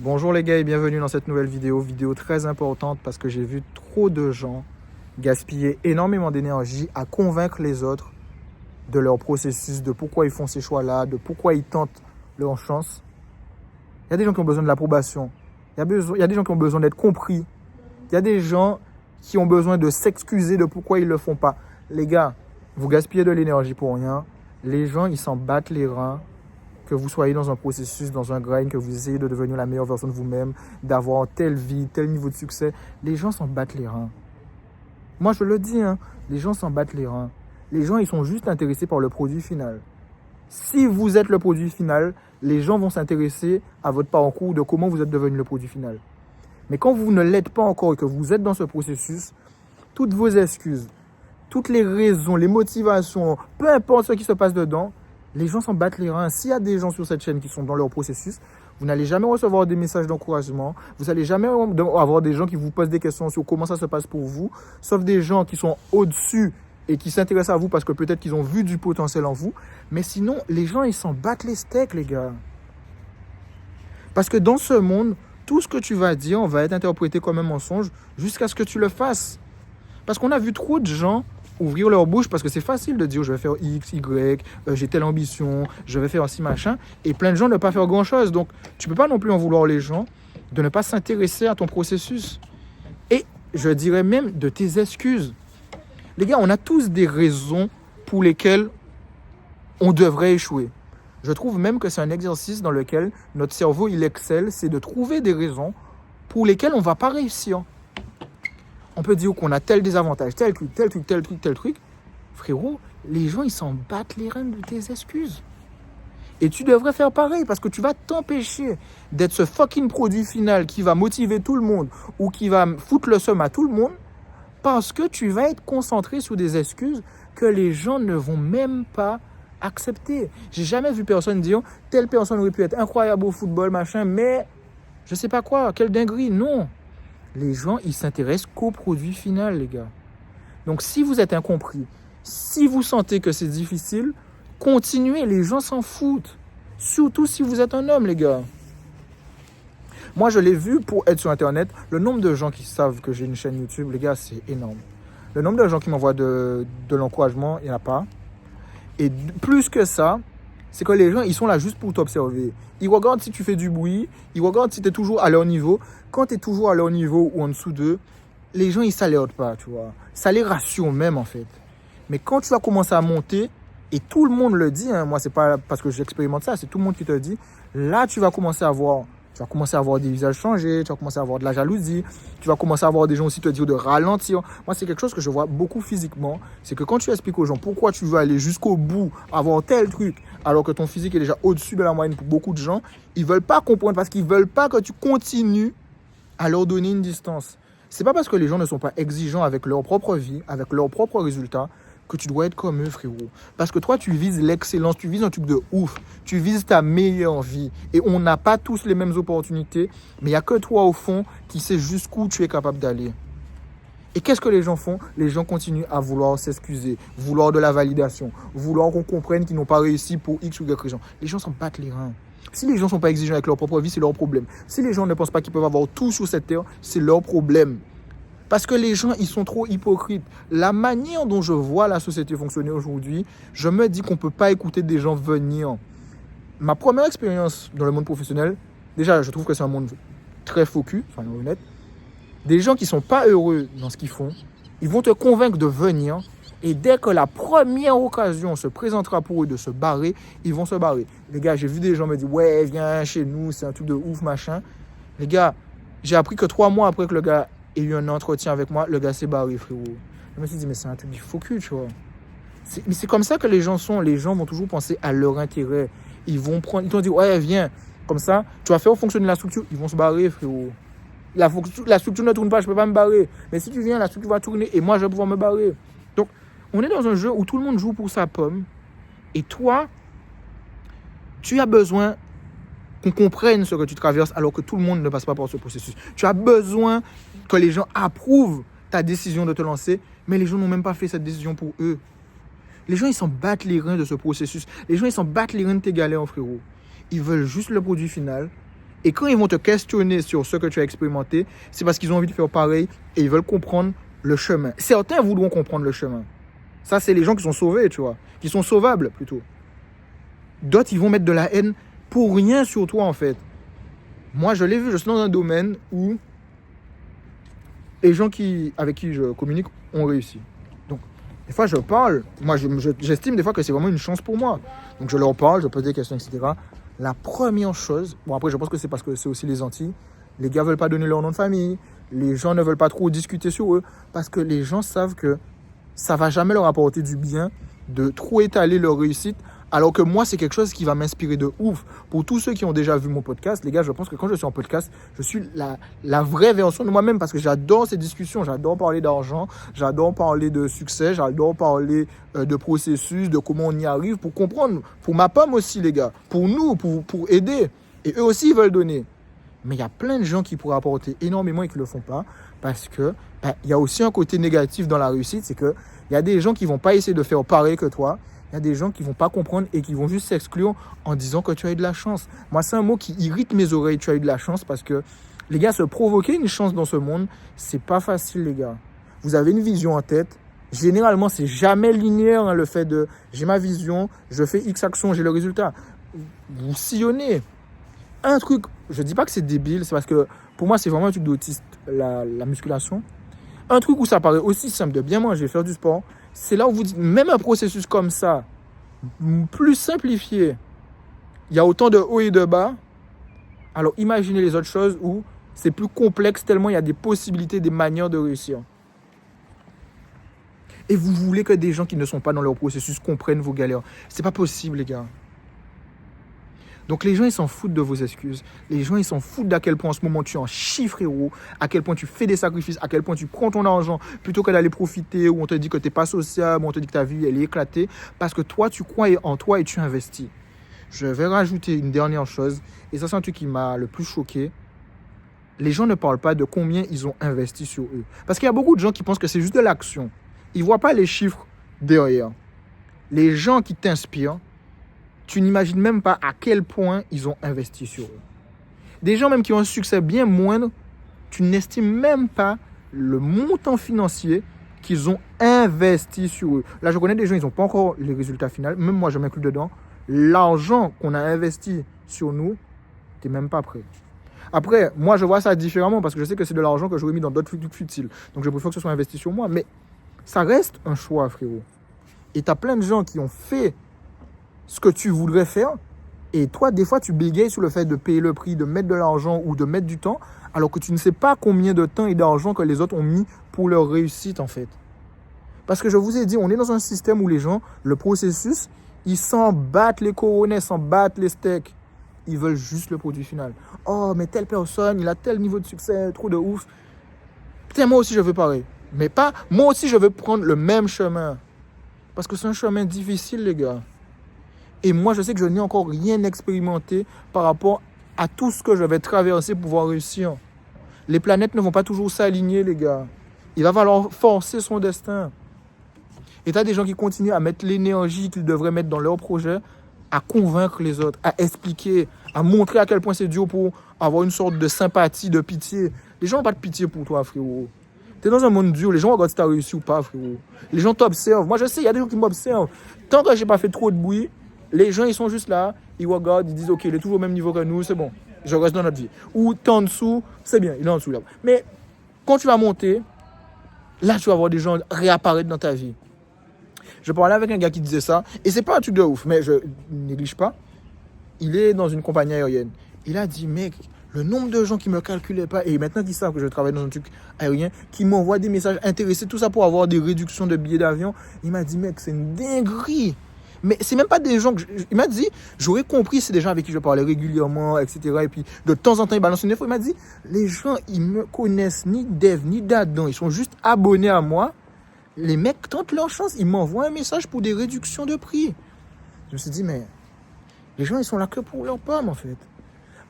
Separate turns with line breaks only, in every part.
Bonjour les gars et bienvenue dans cette nouvelle vidéo très importante parce que j'ai vu trop de gens gaspiller énormément d'énergie à convaincre les autres de leur processus, de pourquoi ils font ces choix-là, de pourquoi ils tentent leur chance. Il y a des gens qui ont besoin de l'approbation, il y a des gens qui ont besoin d'être compris, il y a des gens qui ont besoin de s'excuser de pourquoi ils ne le font pas. Les gars, vous gaspillez de l'énergie pour rien, les gens ils s'en battent les reins. Que vous soyez dans un processus, dans un grind, que vous essayez de devenir la meilleure version de vous-même, d'avoir telle vie, tel niveau de succès, les gens s'en battent les reins. Moi, je le dis, les gens s'en battent les reins. Les gens, ils sont juste intéressés par le produit final. Si vous êtes le produit final, les gens vont s'intéresser à votre parcours, de comment vous êtes devenu le produit final. Mais quand vous ne l'êtes pas encore et que vous êtes dans ce processus, toutes vos excuses, toutes les raisons, les motivations, peu importe ce qui se passe dedans, les gens s'en battent les reins. S'il y a des gens sur cette chaîne qui sont dans leur processus, vous n'allez jamais recevoir des messages d'encouragement. Vous n'allez jamais avoir des gens qui vous posent des questions sur comment ça se passe pour vous. Sauf des gens qui sont au-dessus et qui s'intéressent à vous parce que peut-être qu'ils ont vu du potentiel en vous. Mais sinon, les gens, ils s'en battent les steaks, les gars. Parce que dans ce monde, tout ce que tu vas dire va être interprété comme un mensonge jusqu'à ce que tu le fasses. Parce qu'on a vu trop de gens ouvrir leur bouche parce que c'est facile de dire je vais faire X, Y, j'ai telle ambition, je vais faire ci, machin, et plein de gens ne pas faire grand-chose. Donc, tu ne peux pas non plus en vouloir les gens de ne pas s'intéresser à ton processus. Et je dirais même de tes excuses. Les gars, on a tous des raisons pour lesquelles on devrait échouer. Je trouve même que c'est un exercice dans lequel notre cerveau, il excelle, c'est de trouver des raisons pour lesquelles on ne va pas réussir. On peut dire qu'on a tel désavantage, tel truc. Frérot, les gens, ils s'en battent les reins de tes excuses. Et tu devrais faire pareil parce que tu vas t'empêcher d'être ce fucking produit final qui va motiver tout le monde ou qui va foutre le seum à tout le monde parce que tu vas être concentré sur des excuses que les gens ne vont même pas accepter. J'ai jamais vu personne dire telle personne aurait pu être incroyable au football, machin, mais je sais pas quoi, quelle dinguerie, non. Les gens, ils s'intéressent qu'au produit final, les gars. Donc, si vous êtes incompris, si vous sentez que c'est difficile, continuez, les gens s'en foutent. Surtout si vous êtes un homme, les gars. Moi, je l'ai vu pour être sur Internet. Le nombre de gens qui savent que j'ai une chaîne YouTube, les gars, c'est énorme. Le nombre de gens qui m'envoient de l'encouragement, il n'y en a pas. Et plus que ça, c'est que les gens, ils sont là juste pour t'observer. Ils regardent si tu fais du bruit, ils regardent si tu es toujours à leur niveau. Quand tu es toujours à leur niveau ou en dessous d'eux, les gens, ils ne s'alertent pas, tu vois. Ça les rassure même, en fait. Mais quand tu vas commencer à monter, et tout le monde le dit, moi, c'est pas parce que j'expérimente ça, c'est tout le monde qui te le dit, là, tu vas commencer à voir des visages changés, tu vas commencer à avoir de la jalousie, tu vas commencer à avoir des gens aussi te dire de ralentir. Moi, c'est quelque chose que je vois beaucoup physiquement. C'est que quand tu expliques aux gens pourquoi tu veux aller jusqu'au bout, avoir tel truc, alors que ton physique est déjà au-dessus de la moyenne pour beaucoup de gens, ils ne veulent pas comprendre parce qu'ils ne veulent pas que tu continues à leur donner une distance. C'est pas parce que les gens ne sont pas exigeants avec leur propre vie, avec leurs propres résultats, que tu dois être comme eux, frérot. Parce que toi, tu vises l'excellence, tu vises un truc de ouf, tu vises ta meilleure vie. Et on n'a pas tous les mêmes opportunités, mais il n'y a que toi, au fond, qui sais jusqu'où tu es capable d'aller. Et qu'est-ce que les gens font? Les gens continuent à vouloir s'excuser, vouloir de la validation, vouloir qu'on comprenne qu'ils n'ont pas réussi pour X ou Y raison. Les gens s'en battent les reins. Si les gens ne sont pas exigeants avec leur propre vie, c'est leur problème. Si les gens ne pensent pas qu'ils peuvent avoir tout sur cette terre, c'est leur problème. Parce que les gens, ils sont trop hypocrites. La manière dont je vois la société fonctionner aujourd'hui, je me dis qu'on ne peut pas écouter des gens venir. Ma première expérience dans le monde professionnel, déjà, je trouve que c'est un monde très focus, soyons honnêtes. Des gens qui ne sont pas heureux dans ce qu'ils font, ils vont te convaincre de venir. Et dès que la première occasion se présentera pour eux de se barrer, ils vont se barrer. Les gars, j'ai vu des gens me dire « Ouais, viens chez nous, c'est un truc de ouf, machin. » Les gars, j'ai appris que 3 mois après que le gars ait eu un entretien avec moi, le gars s'est barré, frérot. Je me suis dit « Mais c'est un truc du faux cul, tu vois. » Mais c'est comme ça que les gens sont. Les gens vont toujours penser à leur intérêt. Ils vont dire « Ouais, viens. » Comme ça, tu vas faire fonctionner la structure. Ils vont se barrer, frérot. La structure ne tourne pas, je ne peux pas me barrer. Mais si tu viens, la structure va tourner et moi, je vais pouvoir me barrer. Donc, on est dans un jeu où tout le monde joue pour sa pomme. Et toi, tu as besoin qu'on comprenne ce que tu traverses alors que tout le monde ne passe pas par ce processus. Tu as besoin que les gens approuvent ta décision de te lancer, mais les gens n'ont même pas fait cette décision pour eux. Les gens, ils s'en battent les reins de ce processus. Les gens, ils s'en battent les reins de tes galères, frérot. Ils veulent juste le produit final. Et quand ils vont te questionner sur ce que tu as expérimenté, c'est parce qu'ils ont envie de faire pareil et ils veulent comprendre le chemin. Certains voudront comprendre le chemin. Ça, c'est les gens qui sont sauvés, tu vois. Qui sont sauvables, plutôt. D'autres, ils vont mettre de la haine pour rien sur toi, en fait. Moi, je l'ai vu, je suis dans un domaine où les gens avec qui je communique ont réussi. Donc, des fois, je parle. Moi, j'estime des fois que c'est vraiment une chance pour moi. Donc, je leur parle, je pose des questions, etc. La première chose, bon après je pense que c'est parce que c'est aussi les Antilles, les gars ne veulent pas donner leur nom de famille, les gens ne veulent pas trop discuter sur eux, parce que les gens savent que ça ne va jamais leur apporter du bien de trop étaler leur réussite, alors que moi c'est quelque chose qui va m'inspirer de ouf. Pour tous ceux qui ont déjà vu mon podcast, les gars, je pense que quand je suis en podcast, je suis la vraie version de moi-même, parce que j'adore ces discussions, j'adore parler d'argent, j'adore parler de succès, j'adore parler de processus, de comment on y arrive, pour comprendre, pour ma pomme aussi les gars, pour nous, pour aider, et eux aussi ils veulent donner. Mais il y a plein de gens qui pourraient apporter énormément et qui ne le font pas, parce que il y a aussi un côté négatif dans la réussite, c'est qu'il y a des gens qui ne vont pas essayer de faire pareil que toi. Il y a des gens qui ne vont pas comprendre et qui vont juste s'exclure en disant que tu as eu de la chance. Moi, c'est un mot qui irrite mes oreilles, tu as eu de la chance, parce que, les gars, se provoquer une chance dans ce monde, c'est pas facile, les gars. Vous avez une vision en tête. Généralement, c'est jamais linéaire, hein, le fait de j'ai ma vision, je fais X action, j'ai le résultat. Vous sillonnez. Un truc, je dis pas que c'est débile, c'est parce que pour moi, c'est vraiment un truc d'autiste, la musculation. Un truc où ça paraît aussi simple de bien manger, faire du sport, c'est là où vous dites, même un processus comme ça, plus simplifié, il y a autant de hauts et de bas. Alors imaginez les autres choses où c'est plus complexe tellement il y a des possibilités, des manières de réussir. Et vous voulez que des gens qui ne sont pas dans leur processus comprennent vos galères. C'est pas possible, les gars. Donc les gens, ils s'en foutent de vos excuses. Les gens, ils s'en foutent d'à quel point en ce moment tu es en chiffre, frérot, à quel point tu fais des sacrifices, à quel point tu prends ton argent plutôt que d'aller profiter, où on te dit que tu n'es pas sociable, où on te dit que ta vie, elle est éclatée, parce que toi, tu crois en toi et tu investis. Je vais rajouter une dernière chose, et ça, c'est un truc qui m'a le plus choqué. Les gens ne parlent pas de combien ils ont investi sur eux. Parce qu'il y a beaucoup de gens qui pensent que c'est juste de l'action. Ils ne voient pas les chiffres derrière. Les gens qui t'inspirent, tu n'imagines même pas à quel point ils ont investi sur eux. Des gens même qui ont un succès bien moindre, tu n'estimes même pas le montant financier qu'ils ont investi sur eux. Là, je connais des gens, ils n'ont pas encore les résultats finaux. Même moi, je m'inclus dedans. L'argent qu'on a investi sur nous, tu n'es même pas prêt. Après, moi, je vois ça différemment parce que je sais que c'est de l'argent que j'aurais mis dans d'autres trucs futiles. Donc, je préfère que ce soit investi sur moi. Mais ça reste un choix, frérot. Et tu as plein de gens qui ont fait ce que tu voudrais faire, et toi, des fois, tu bégayes sur le fait de payer le prix, de mettre de l'argent ou de mettre du temps, alors que tu ne sais pas combien de temps et d'argent que les autres ont mis pour leur réussite, en fait. Parce que je vous ai dit, on est dans un système où les gens, le processus, ils s'en battent les coronets, s'en battent les steaks. Ils veulent juste le produit final. Oh, mais telle personne, il a tel niveau de succès, trop de ouf. Putain, moi aussi, je veux pareil. Mais pas, moi aussi, je veux prendre le même chemin. Parce que c'est un chemin difficile, les gars. Et moi, je sais que je n'ai encore rien expérimenté par rapport à tout ce que je vais traverser pour pouvoir réussir. Les planètes ne vont pas toujours s'aligner, les gars. Il va falloir forcer son destin. Et tu as des gens qui continuent à mettre l'énergie qu'ils devraient mettre dans leur projet, à convaincre les autres, à expliquer, à montrer à quel point c'est dur pour avoir une sorte de sympathie, de pitié. Les gens n'ont pas de pitié pour toi, frérot. Tu es dans un monde dur, les gens regardent si tu as réussi ou pas, frérot. Les gens t'observent. Moi, je sais, il y a des gens qui m'observent. Tant que je n'ai pas fait trop de bruit, les gens, ils sont juste là, ils regardent, ils disent, OK, il est toujours au même niveau que nous, c'est bon, je reste dans notre vie. Ou t'es en dessous, c'est bien, il est en dessous là. Mais quand tu vas monter, là, tu vas voir des gens réapparaître dans ta vie. Je parlais avec un gars qui disait ça, et c'est pas un truc de ouf, mais je ne néglige pas. Il est dans une compagnie aérienne. Il a dit, mec, le nombre de gens qui ne me calculaient pas, et maintenant qu'ils savent que je travaille dans un truc aérien, qui m'envoient des messages intéressés, tout ça pour avoir des réductions de billets d'avion, il m'a dit, mec, c'est une dinguerie. Mais c'est même pas des gens que... Il m'a dit, j'aurais compris, c'est des gens avec qui je parlais régulièrement, etc. Et puis, de temps en temps, il balance une info. Il m'a dit, les gens, ils me connaissent ni d'Eve, ni d'Adam. Ils sont juste abonnés à moi. Les mecs tentent leur chance. Ils m'envoient un message pour des réductions de prix. Je me suis dit, mais les gens, ils sont là que pour leur pomme, en fait.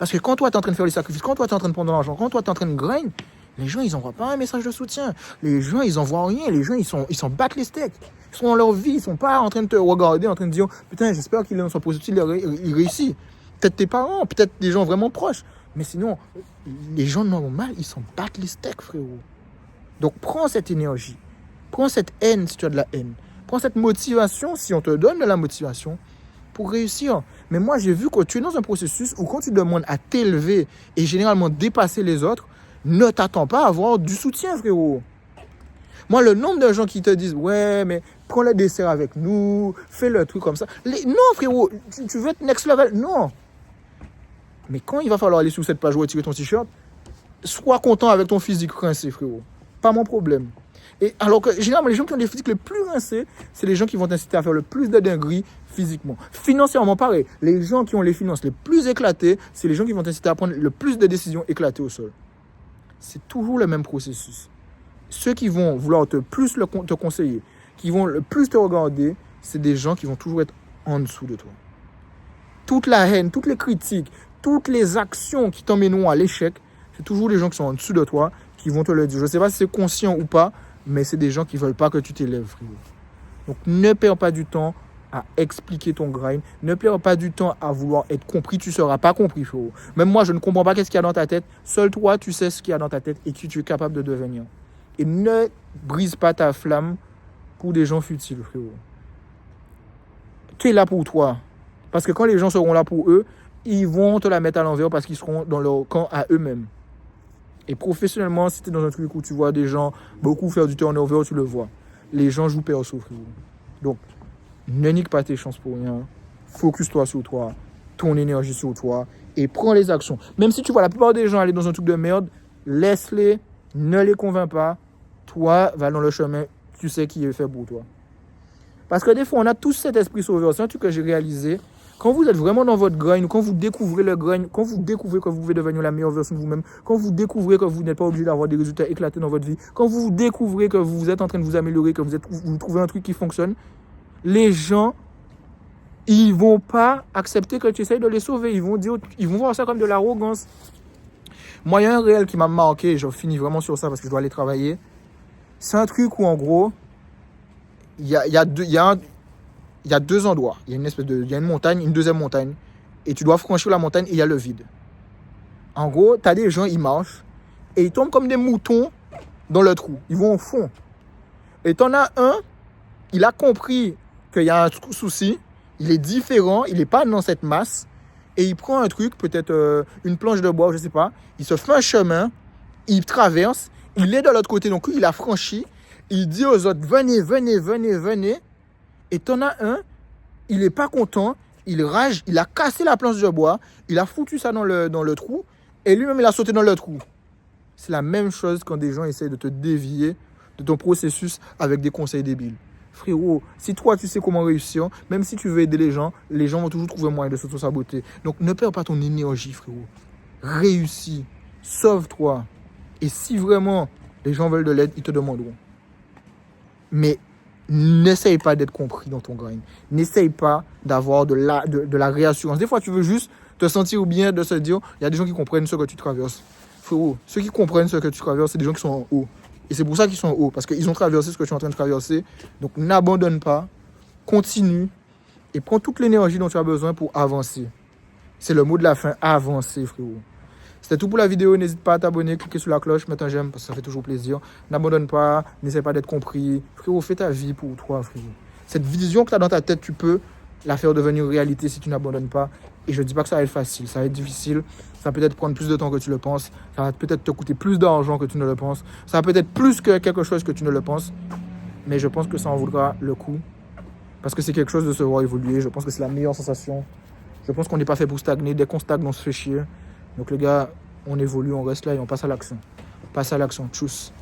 Parce que quand toi, tu es en train de faire les sacrifices, quand toi, tu es en train de prendre de l'argent, quand toi, tu es en train de grind, les gens, ils n'envoient pas un message de soutien. Les gens, ils n'envoient rien. Les gens, ils s'en battent les steaks. Ils sont dans leur vie. Ils ne sont pas en train de te regarder, en train de dire, putain, j'espère qu'il est dans son processus, il réussit. peut-être tes parents, peut-être des gens vraiment proches. Mais sinon, les gens normaux, ils s'en battent les steaks, frérot. Donc, prends cette énergie. Prends cette haine si tu as de la haine. Prends cette motivation si on te donne de la motivation pour réussir. Mais moi, j'ai vu que tu es dans un processus où quand tu demandes à t'élever et généralement dépasser les autres, ne t'attends pas à avoir du soutien, frérot. Moi, le nombre de gens qui te disent « Ouais, mais prends le dessert avec nous, fais le truc comme ça. » Non, frérot, tu veux être next level? Non. Mais quand il va falloir aller sur cette page ou retirer ton t-shirt, sois content avec ton physique rincé, frérot. Pas mon problème. Et alors que généralement, les gens qui ont des physiques les plus rincés, c'est les gens qui vont t'inciter à faire le plus de dingueries physiquement. Financièrement, pareil. Les gens qui ont les finances les plus éclatées, c'est les gens qui vont t'inciter à prendre le plus de décisions éclatées au sol. C'est toujours le même processus. Ceux qui vont vouloir te conseiller, qui vont le plus te regarder, c'est des gens qui vont toujours être en dessous de toi. Toute la haine, toutes les critiques, toutes les actions qui t'emmèneront à l'échec, c'est toujours les gens qui sont en dessous de toi qui vont te le dire. Je ne sais pas si c'est conscient ou pas, mais c'est des gens qui ne veulent pas que tu t'élèves, frérot. Donc, ne perds pas du temps à expliquer ton grind. Ne perds pas du temps à vouloir être compris. Tu ne seras pas compris, frérot. Même moi, je ne comprends pas qu'est-ce qu'il y a dans ta tête. Seul toi, tu sais ce qu'il y a dans ta tête et qui tu es capable de devenir. Et ne brise pas ta flamme pour des gens futiles, frérot. Tu es là pour toi. Parce que quand les gens seront là pour eux, ils vont te la mettre à l'envers parce qu'ils seront dans leur camp à eux-mêmes. Et professionnellement, si tu es dans un truc où tu vois des gens beaucoup faire du turnover, tu le vois. Les gens jouent perso, frérot. Donc, ne nique pas tes chances pour rien. Focus-toi sur toi, ton énergie sur toi et prends les actions. Même si tu vois la plupart des gens aller dans un truc de merde, laisse-les, ne les convainc pas. Toi, va dans le chemin, tu sais qui est fait pour toi. Parce que des fois, on a tous cet esprit sauveur. C'est un truc que j'ai réalisé. Quand vous êtes vraiment dans votre grind, quand vous découvrez le grind, quand vous découvrez que vous pouvez devenir la meilleure version de vous-même, quand vous découvrez que vous n'êtes pas obligé d'avoir des résultats éclatés dans votre vie, quand vous découvrez que vous êtes en train de vous améliorer, que vous trouvez un truc qui fonctionne, les gens, ils vont pas accepter que tu essayes de les sauver. Ils vont voir ça comme de l'arrogance. Moi, il y a un réel qui m'a marqué, je finis vraiment sur ça parce que je dois aller travailler. C'est un truc où, en gros, il y a deux endroits. Il y a une montagne, une deuxième montagne. Et tu dois franchir la montagne et il y a le vide. En gros, tu as des gens, ils marchent et ils tombent comme des moutons dans le trou. Ils vont au fond. Et tu en as un, il a compris qu'il y a un souci. Il est différent, il n'est pas dans cette masse. Et il prend un truc, peut-être une planche de bois, je ne sais pas. Il se fait un chemin, il traverse, il est de l'autre côté. Donc, il a franchi. Il dit aux autres, venez, venez, venez, venez. Et t'en as un, il n'est pas content, il rage, il a cassé la planche de bois, il a foutu ça dans le trou, et lui-même, il a sauté dans le trou. C'est la même chose quand des gens essayent de te dévier de ton processus avec des conseils débiles. Frérot, si toi, tu sais comment réussir, même si tu veux aider les gens vont toujours trouver un moyen de s'auto-saboter. Donc, ne perds pas ton énergie, frérot. Réussis, sauve-toi. Et si vraiment les gens veulent de l'aide, ils te demanderont. Mais n'essaye pas d'être compris dans ton grind. N'essaye pas d'avoir de la réassurance. Des fois, tu veux juste te sentir bien, de se dire, il y a des gens qui comprennent ce que tu traverses. Frérot, ceux qui comprennent ce que tu traverses, c'est des gens qui sont en haut. Et c'est pour ça qu'ils sont en haut, parce qu'ils ont traversé ce que tu es en train de traverser. Donc, n'abandonne pas, continue et prends toute l'énergie dont tu as besoin pour avancer. C'est le mot de la fin, avancer, frérot. C'était tout pour la vidéo. N'hésite pas à t'abonner, cliquer sur la cloche, mettre un j'aime parce que ça fait toujours plaisir. N'abandonne pas, n'essaie pas d'être compris. Frérot, fais ta vie pour toi, frérot. Cette vision que tu as dans ta tête, tu peux la faire devenir réalité si tu n'abandonnes pas. Et je ne dis pas que ça va être facile, ça va être difficile. Ça va peut-être prendre plus de temps que tu le penses. Ça va peut-être te coûter plus d'argent que tu ne le penses. Ça va peut-être plus que quelque chose que tu ne le penses. Mais je pense que ça en vaudra le coup. Parce que c'est quelque chose de se voir évoluer. Je pense que c'est la meilleure sensation. Je pense qu'on n'est pas fait pour stagner. Dès qu'on stagne, on se fait chier. Donc les gars, on évolue, on reste là et on passe à l'action. Passe à l'action, tchuss.